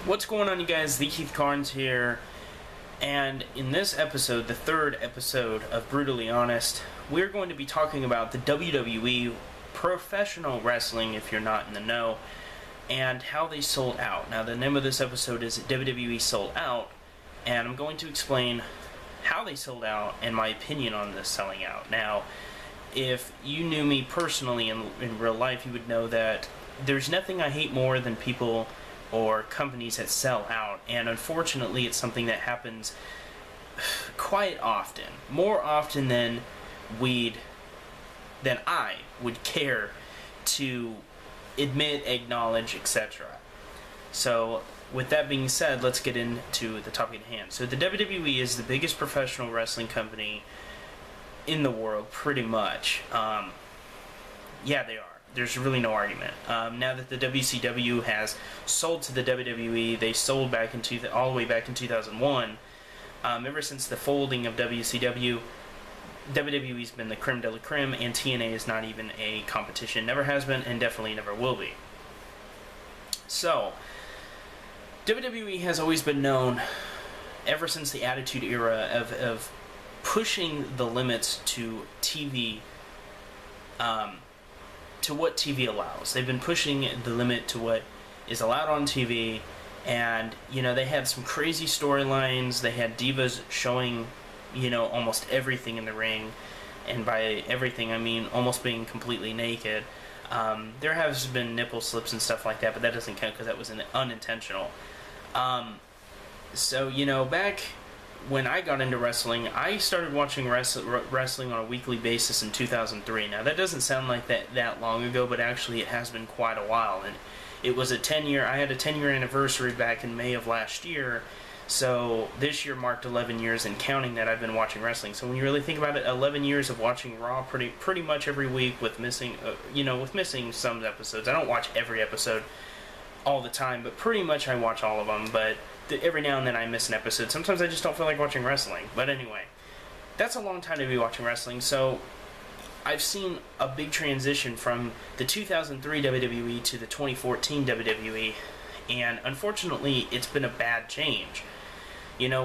What's going on, you guys? The Keith Carnes here, and in this episode, the third episode of Brutally Honest, we're going to be talking about the WWE, professional wrestling, if you're not in the know, and how they sold out. Now, the name of this episode is WWE Sold Out, and I'm going to explain how they sold out and my opinion on this selling out. Now, if you knew me personally in real life, you would know that there's nothing I hate more than people or companies that sell out, and unfortunately it's something that happens quite often, more often than I would care to admit, acknowledge, etc. So with that being said, let's get into the topic at hand. So the WWE is the biggest professional wrestling company in the world, pretty much. Yeah, they are. There's really no argument. Now that the WCW has sold to the WWE, they sold back all the way back in 2001. Ever since the folding of WCW, WWE's been the creme de la creme, and TNA is not even a competition. Never has been, and definitely never will be. So, WWE has always been known, ever since the Attitude Era, of pushing the limits to TV, to what TV allows. They've been pushing the limit to what is allowed on TV, and, you know, they had some crazy storylines. They had divas showing, you know, almost everything in the ring, and by everything I mean almost being completely naked. There has been nipple slips and stuff like that, but that doesn't count because that was unintentional. So, you know, back when I got into wrestling, I started watching wrestling on a weekly basis in 2003. Now, that doesn't sound like that long ago, but actually it has been quite a while. And it was I had a 10-year anniversary back in May of last year, so this year marked 11 years and counting that I've been watching wrestling. So when you really think about it, 11 years of watching Raw pretty much every week, with missing some episodes. I don't watch every episode all the time, but pretty much I watch all of them, but every now and then I miss an episode. Sometimes I just don't feel like watching wrestling. But anyway, that's a long time to be watching wrestling. So I've seen a big transition from the 2003 WWE to the 2014 WWE, and unfortunately it's been a bad change. You know,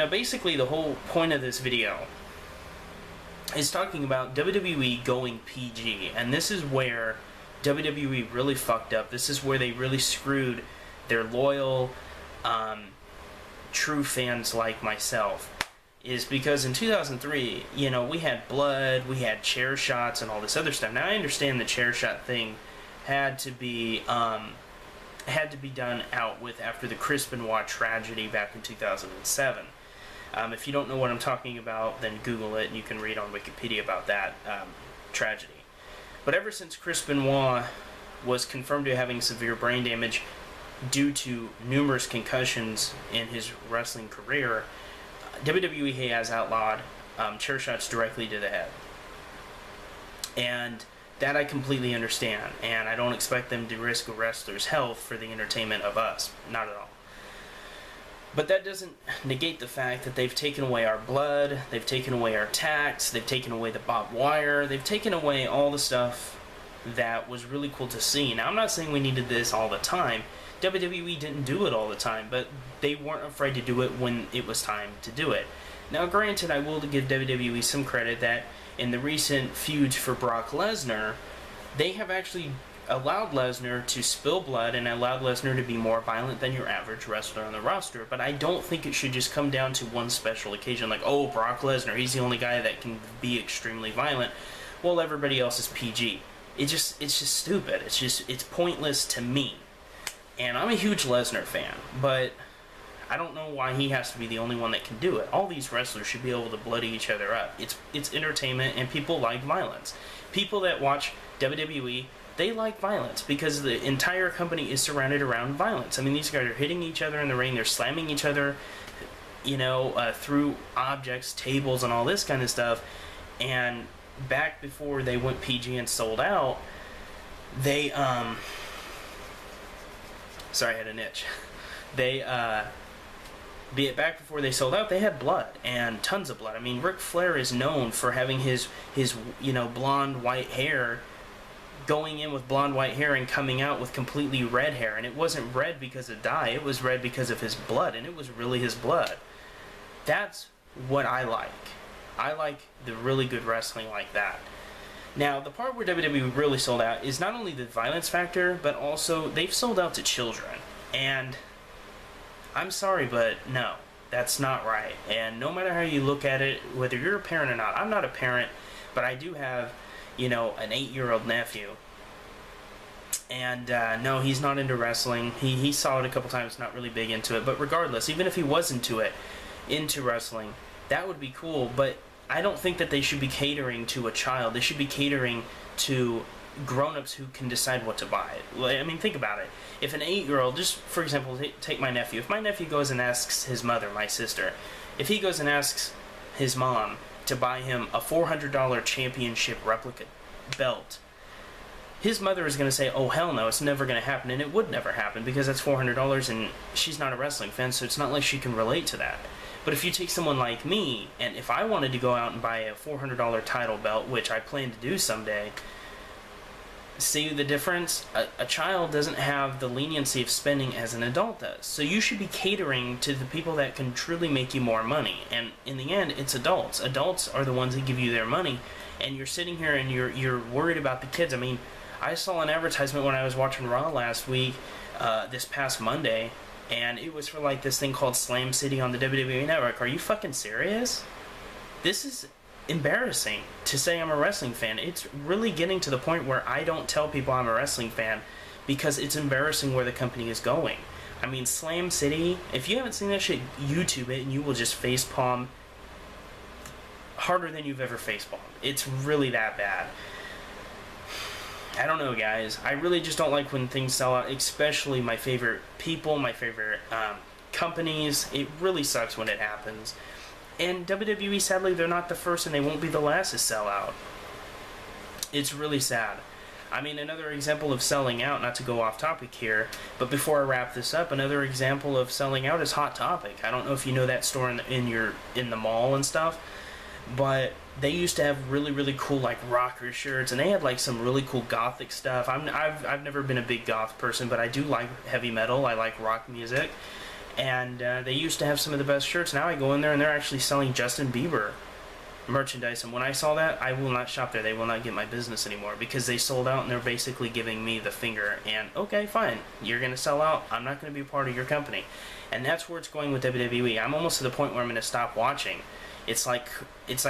basically the whole point of this video is talking about WWE going PG, and this is where WWE really fucked up. This is where they really screwed their loyal, true fans like myself, is because in 2003, you know, we had blood, we had chair shots, and all this other stuff. Now, I understand the chair shot thing had to be done out with after the Chris Benoit tragedy back in 2007. If you don't know what I'm talking about, then Google it, and you can read on Wikipedia about that tragedy. But ever since Chris Benoit was confirmed to having severe brain damage due to numerous concussions in his wrestling career, WWE has outlawed chair shots directly to the head. And that I completely understand, and I don't expect them to risk a wrestler's health for the entertainment of us. Not at all. But that doesn't negate the fact that they've taken away our blood, they've taken away our tacks, they've taken away the barbed wire, they've taken away all the stuff that was really cool to see. Now, I'm not saying we needed this all the time. WWE didn't do it all the time, but they weren't afraid to do it when it was time to do it. Now, granted, I will give WWE some credit that in the recent feuds for Brock Lesnar, they have actually allowed Lesnar to spill blood and allowed Lesnar to be more violent than your average wrestler on the roster. But I don't think it should just come down to one special occasion, like, oh, Brock Lesnar, he's the only guy that can be extremely violent, while everybody else is PG. It's just stupid. It's pointless to me. And I'm a huge Lesnar fan, but I don't know why he has to be the only one that can do it. All these wrestlers should be able to bloody each other up. It's entertainment, and people like violence. People that watch WWE, they like violence because the entire company is surrounded around violence. I mean, these guys are hitting each other in the ring, they're slamming each other, you know, through objects, tables, and all this kind of stuff. And back before they went PG and sold out, they, sorry, I had an itch. Back before they sold out, they had blood, and tons of blood. I mean, Ric Flair is known for having his you know, blonde, white hair going in with blonde white hair and coming out with completely red hair, and it wasn't red because of dye, it was red because of his blood, and it was really his blood. That's what I like. I like the really good wrestling like that. Now, the part where WWE really sold out is not only the violence factor, but also they've sold out to children. And I'm sorry, but no, that's not right. And no matter how you look at it, whether you're a parent or not, I'm not a parent, but I do have, you know, an 8-year-old nephew. And no, he's not into wrestling. He saw it a couple times, not really big into it. But regardless, even if he was into wrestling, that would be cool. But I don't think that they should be catering to a child. They should be catering to grown-ups who can decide what to buy. I mean, think about it. If an 8-year-old, just for example, take my nephew. If my nephew goes and asks his mother, my sister, if he goes and asks his mom to buy him a $400 championship replica belt, his mother is going to say, oh, hell no, it's never going to happen. And it would never happen because that's $400 and she's not a wrestling fan, so it's not like she can relate to that. But if you take someone like me, and if I wanted to go out and buy a $400 title belt, which I plan to do someday, see the difference? A child doesn't have the leniency of spending as an adult does. So you should be catering to the people that can truly make you more money. And in the end, it's adults. Adults are the ones that give you their money. And you're sitting here and you're worried about the kids. I mean, I saw an advertisement when I was watching Raw last week, this past Monday, and it was for like this thing called Slam City on the WWE Network. Are you fucking serious? This is embarrassing to say I'm a wrestling fan. It's really getting to the point where I don't tell people I'm a wrestling fan because it's embarrassing where the company is going. I mean, Slam City, if you haven't seen that shit, YouTube it and you will just facepalm harder than you've ever facepalmed. It's really that bad. I don't know, guys. I really just don't like when things sell out, especially my favorite people, my favorite companies. It really sucks when it happens. And WWE, sadly, they're not the first and they won't be the last to sell out. It's really sad. I mean, another example of selling out, not to go off topic here, but before I wrap this up, another example of selling out is Hot Topic. I don't know if you know that store in the mall and stuff, but they used to have really, really cool like rocker shirts, and they had like some really cool gothic stuff. I've never been a big goth person, but I do like heavy metal. I like rock music. And they used to have some of the best shirts. Now I go in there and they're actually selling Justin Bieber merchandise. And when I saw that, I will not shop there. They will not get my business anymore because they sold out and they're basically giving me the finger. And okay, fine, you're going to sell out. I'm not going to be a part of your company. And that's where it's going with WWE. I'm almost to the point where I'm going to stop watching. It's like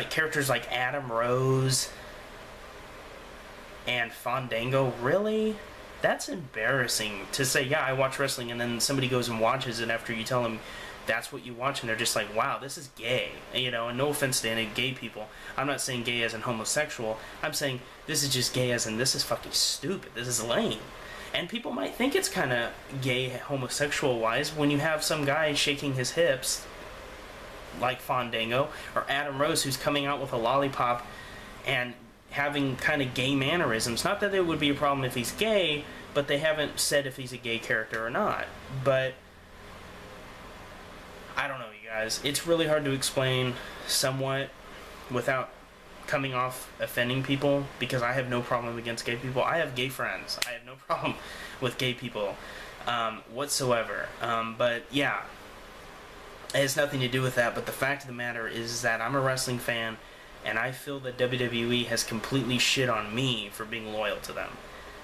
characters like Adam Rose and Fandango. Really? That's embarrassing to say, yeah, I watch wrestling, and then somebody goes and watches it after you tell them that's what you watch, and they're just like, wow, this is gay. You know, and no offense to any gay people. I'm not saying gay as in homosexual. I'm saying this is just gay as in this is fucking stupid. This is lame. And people might think it's kind of gay homosexual-wise when you have some guy shaking his hips like Fandango, or Adam Rose who's coming out with a lollipop and having kind of gay mannerisms. Not that it would be a problem if he's gay, but they haven't said if he's a gay character or not. But I don't know, you guys. It's really hard to explain somewhat without coming off offending people, because I have no problem against gay people. I have gay friends. I have no problem with gay people whatsoever. But yeah, it has nothing to do with that. But the fact of the matter is that I'm a wrestling fan, and I feel that WWE has completely shit on me for being loyal to them.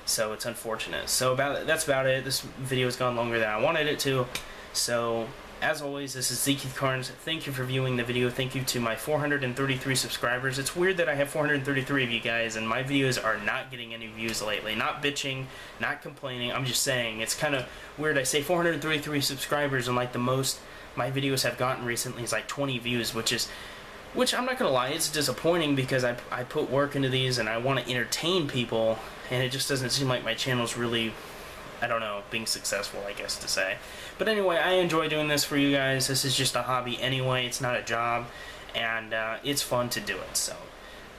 So it's unfortunate. So that's about it. This video has gone longer than I wanted it to. So, as always, this is Keith Carnes. Thank you for viewing the video. Thank you to my 433 subscribers. It's weird that I have 433 of you guys, and my videos are not getting any views lately. Not bitching, not complaining. I'm just saying, it's kind of weird. I say 433 subscribers, and like the most my videos have gotten recently is like 20 views, which I'm not going to lie, it's disappointing because I put work into these and I want to entertain people, and it just doesn't seem like my channel's really, I don't know, being successful, I guess to say. But anyway, I enjoy doing this for you guys. This is just a hobby anyway, it's not a job, and it's fun to do it. So,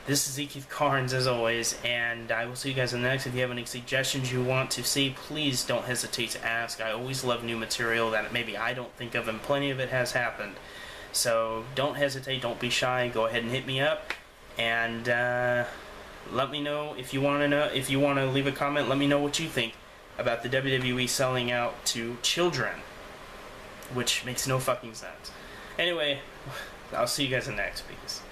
this is Keith Carnes as always, and I will see you guys in the next. If you have any suggestions you want to see, please don't hesitate to ask. I always love new material that maybe I don't think of, and plenty of it has happened. So don't hesitate, don't be shy, go ahead and hit me up, and Let me know if you want to know. If you want to leave a comment, let me know what you think about the WWE selling out to children, which makes no fucking sense. Anyway, I'll see you guys in the next piece.